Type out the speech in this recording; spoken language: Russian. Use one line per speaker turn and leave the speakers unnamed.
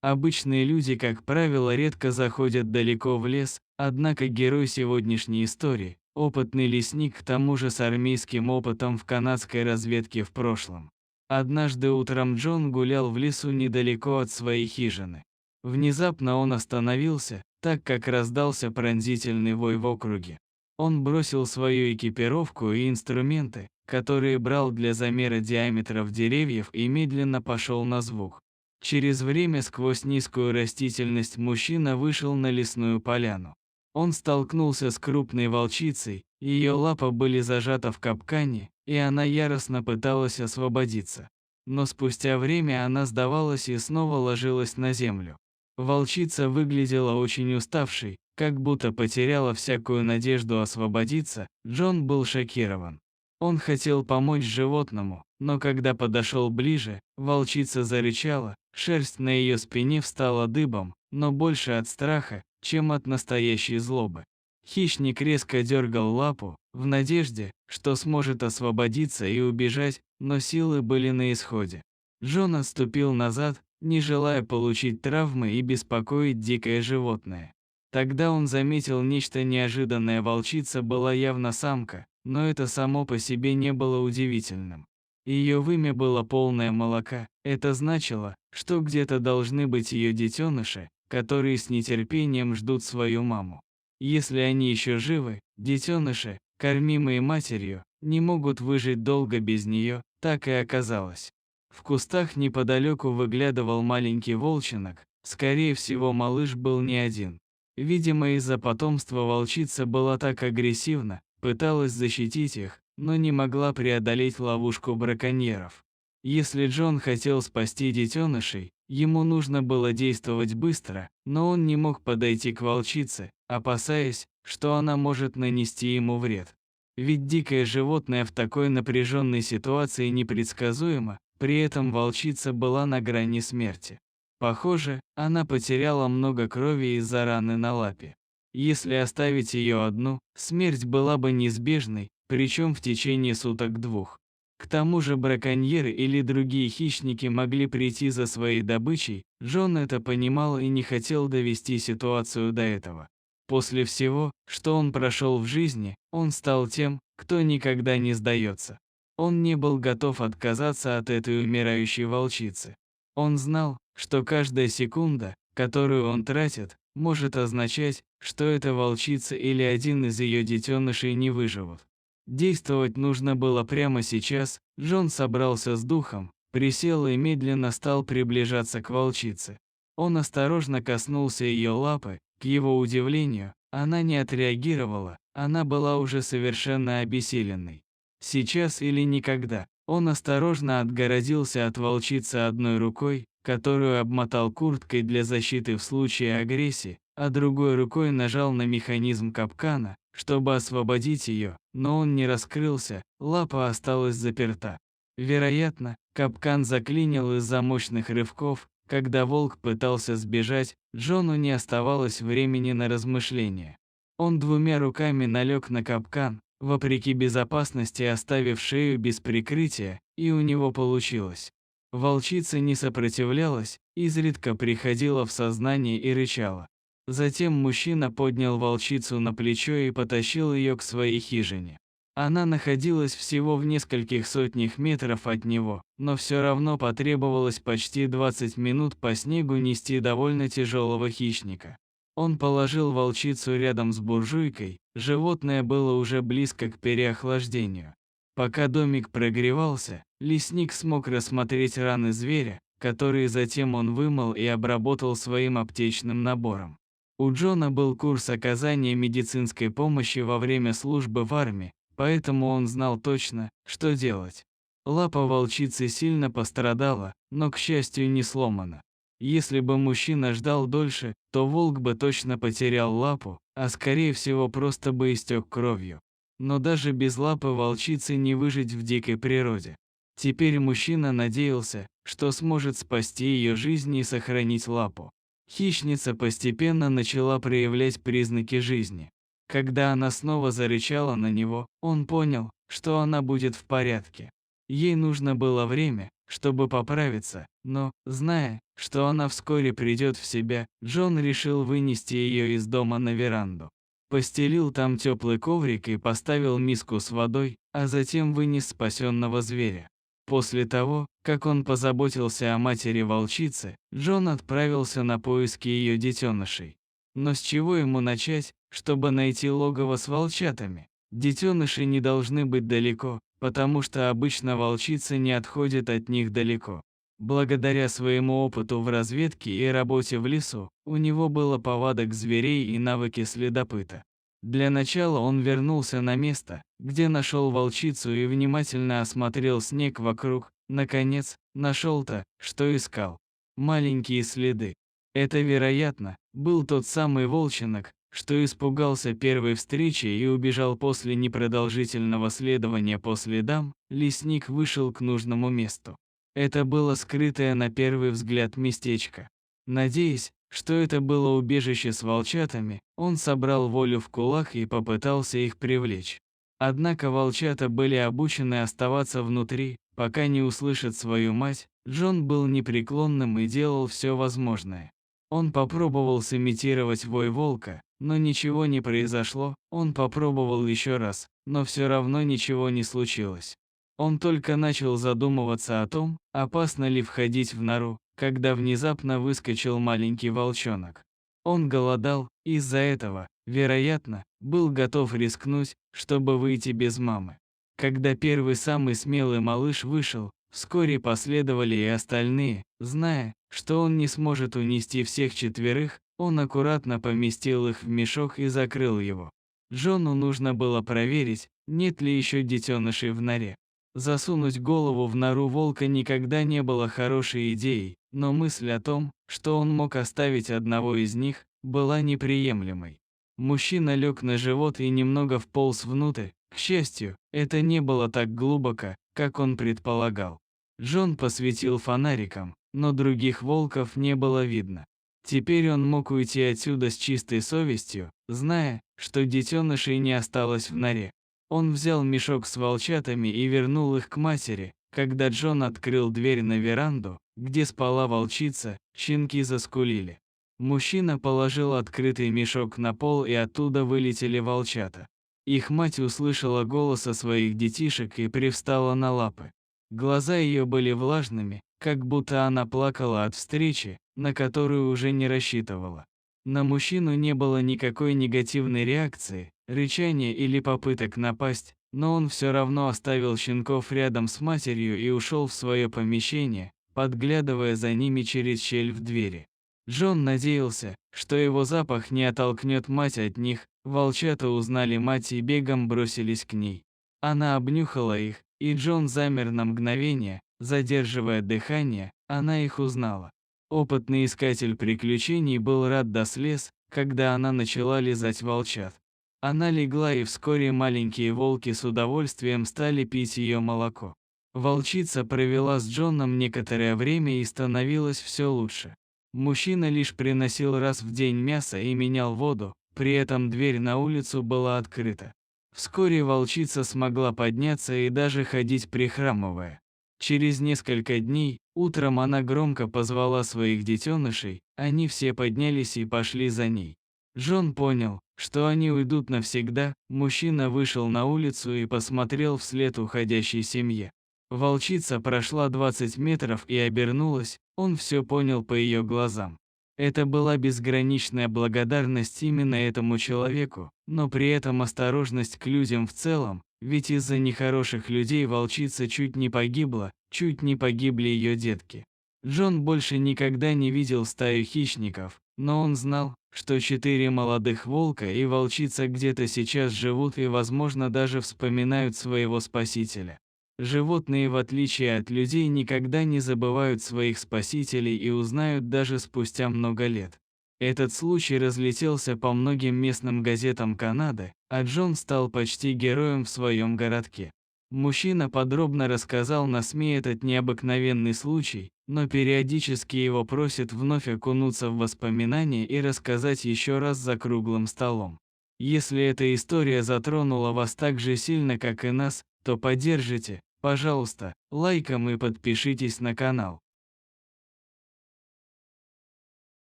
Обычные люди, как правило, редко заходят далеко в лес, однако герой сегодняшней истории – опытный лесник, к тому же с армейским опытом в канадской разведке в прошлом. Однажды утром Джон гулял в лесу недалеко от своей хижины. Внезапно он остановился, так как раздался пронзительный вой в округе. Он бросил свою экипировку и инструменты, которые брал для замера диаметров деревьев, и медленно пошел на звук. Через время сквозь низкую растительность мужчина вышел на лесную поляну. Он столкнулся с крупной волчицей, ее лапы были зажаты в капкане, и она яростно пыталась освободиться. Но спустя время она сдавалась и снова ложилась на землю. Волчица выглядела очень уставшей, как будто потеряла всякую надежду освободиться. Джон был шокирован. Он хотел помочь животному, но когда подошел ближе, волчица зарычала, шерсть на ее спине встала дыбом, но больше от страха, чем от настоящей злобы. Хищник резко дергал лапу, в надежде, что сможет освободиться и убежать, но силы были на исходе. Джон отступил назад, не желая получить травмы и беспокоить дикое животное. Тогда он заметил нечто неожиданное. Волчица была явно самка, но это само по себе не было удивительным. Ее вымя было полное молока, это значило, что где-то должны быть ее детеныши, которые с нетерпением ждут свою маму. Если они еще живы, детеныши, кормимые матерью, не могут выжить долго без нее, так и оказалось. В кустах неподалеку выглядывал маленький волчонок, скорее всего, малыш был не один. Видимо, из-за потомства волчица была так агрессивна, пыталась защитить их, но не могла преодолеть ловушку браконьеров. Если Джон хотел спасти детенышей, ему нужно было действовать быстро, но он не мог подойти к волчице, опасаясь, что она может нанести ему вред. Ведь дикое животное в такой напряженной ситуации непредсказуемо, при этом волчица была на грани смерти. Похоже, она потеряла много крови из-за раны на лапе. Если оставить ее одну, смерть была бы неизбежной, причем в течение суток-двух. К тому же браконьеры или другие хищники могли прийти за своей добычей. Джон это понимал и не хотел довести ситуацию до этого. После всего, что он прошел в жизни, он стал тем, кто никогда не сдается. Он не был готов отказаться от этой умирающей волчицы. Он знал, что каждая секунда, которую он тратит, может означать, что эта волчица или один из ее детенышей не выживут. Действовать нужно было прямо сейчас. Джон собрался с духом, присел и медленно стал приближаться к волчице. Он осторожно коснулся ее лапы. К его удивлению, она не отреагировала, она была уже совершенно обессиленной. Сейчас или никогда. Он осторожно отгородился от волчицы одной рукой, которую обмотал курткой для защиты в случае агрессии, а другой рукой нажал на механизм капкана, чтобы освободить ее, но он не раскрылся, лапа осталась заперта. Вероятно, капкан заклинил из-за мощных рывков. Когда волк пытался сбежать, Джону не оставалось времени на размышления. Он двумя руками налег на капкан, вопреки безопасности оставив шею без прикрытия, и у него получилось. Волчица не сопротивлялась, изредка приходила в сознание и рычала. Затем мужчина поднял волчицу на плечо и потащил ее к своей хижине. Она находилась всего в нескольких сотнях метров от него, но все равно потребовалось почти 20 минут по снегу нести довольно тяжелого хищника. Он положил волчицу рядом с буржуйкой, животное было уже близко к переохлаждению. Пока домик прогревался, лесник смог рассмотреть раны зверя, которые затем он вымыл и обработал своим аптечным набором. У Джона был курс оказания медицинской помощи во время службы в армии, поэтому он знал точно, что делать. Лапа волчицы сильно пострадала, но, к счастью, не сломана. Если бы мужчина ждал дольше, то волк бы точно потерял лапу, а скорее всего просто бы истек кровью. Но даже без лапы волчицы не выжить в дикой природе. Теперь мужчина надеялся, что сможет спасти ее жизнь и сохранить лапу. Хищница постепенно начала проявлять признаки жизни. Когда она снова зарычала на него, он понял, что она будет в порядке. Ей нужно было время, чтобы поправиться, но, зная, что она вскоре придет в себя, Джон решил вынести ее из дома на веранду. Постелил там теплый коврик и поставил миску с водой, а затем вынес спасенного зверя. После того, как он позаботился о матери волчицы, Джон отправился на поиски ее детенышей. Но с чего ему начать, чтобы найти логово с волчатами? Детеныши не должны быть далеко, потому что обычно волчицы не отходят от них далеко. Благодаря своему опыту в разведке и работе в лесу, у него было повадок зверей и навыки следопыта. Для начала он вернулся на место, где нашел волчицу и внимательно осмотрел снег вокруг, наконец, нашел то, что искал. Маленькие следы. Это, вероятно, был тот самый волчонок, что испугался первой встречи и убежал после непродолжительного следования по следам. Лесник вышел к нужному месту. Это было скрытое на первый взгляд местечко. Надеясь, что это было убежище с волчатами, он собрал волю в кулак и попытался их привлечь. Однако волчата были обучены оставаться внутри, пока не услышат свою мать. Джон был непреклонным и делал все возможное. Он попробовал сымитировать вой волка, но ничего не произошло. Он попробовал еще раз, но все равно ничего не случилось. Он только начал задумываться о том, опасно ли входить в нору, когда внезапно выскочил маленький волчонок. Он голодал, из-за этого, вероятно, был готов рискнуть, чтобы выйти без мамы. Когда первый самый смелый малыш вышел, вскоре последовали и остальные. Зная, что он не сможет унести всех четверых, он аккуратно поместил их в мешок и закрыл его. Джону нужно было проверить, нет ли еще детенышей в норе. Засунуть голову в нору волка никогда не было хорошей идеей, но мысль о том, что он мог оставить одного из них, была неприемлемой. Мужчина лег на живот и немного вполз внутрь. К счастью, это не было так глубоко, как он предполагал. Джон посветил фонариком, но других волков не было видно. Теперь он мог уйти отсюда с чистой совестью, зная, что детенышей не осталось в норе. Он взял мешок с волчатами и вернул их к матери. Когда Джон открыл дверь на веранду, где спала волчица, щенки заскулили. Мужчина положил открытый мешок на пол, и оттуда вылетели волчата. Их мать услышала голос своих детишек и привстала на лапы. Глаза ее были влажными, как будто она плакала от встречи, на которую уже не рассчитывала. На мужчину не было никакой негативной реакции, рычания или попыток напасть, но он все равно оставил щенков рядом с матерью и ушел в свое помещение, подглядывая за ними через щель в двери. Джон надеялся, что его запах не оттолкнет мать от них. Волчата узнали мать и бегом бросились к ней. Она обнюхала их, и Джон замер на мгновение, задерживая дыхание. Она их узнала. Опытный искатель приключений был рад до слез, когда она начала лизать волчат. Она легла, и вскоре маленькие волки с удовольствием стали пить ее молоко. Волчица провела с Джоном некоторое время и становилось все лучше. Мужчина лишь приносил раз в день мясо и менял воду, при этом дверь на улицу была открыта. Вскоре волчица смогла подняться и даже ходить прихрамывая. Через несколько дней, утром она громко позвала своих детенышей, они все поднялись и пошли за ней. Джон понял, что они уйдут навсегда. Мужчина вышел на улицу и посмотрел вслед уходящей семье. Волчица прошла 20 метров и обернулась, он все понял по ее глазам. Это была безграничная благодарность именно этому человеку, но при этом осторожность к людям в целом, ведь из-за нехороших людей волчица чуть не погибла, чуть не погибли ее детки. Джон больше никогда не видел стаю хищников, но он знал, что 4 молодых волка и волчица где-то сейчас живут и, возможно, даже вспоминают своего спасителя. Животные, в отличие от людей, никогда не забывают своих спасителей и узнают даже спустя много лет. Этот случай разлетелся по многим местным газетам Канады, а Джон стал почти героем в своем городке. Мужчина подробно рассказал на СМИ этот необыкновенный случай, но периодически его просят вновь окунуться в воспоминания и рассказать еще раз за круглым столом. Если эта история затронула вас так же сильно, как и нас, то поддержите, пожалуйста, лайком и подпишитесь на канал.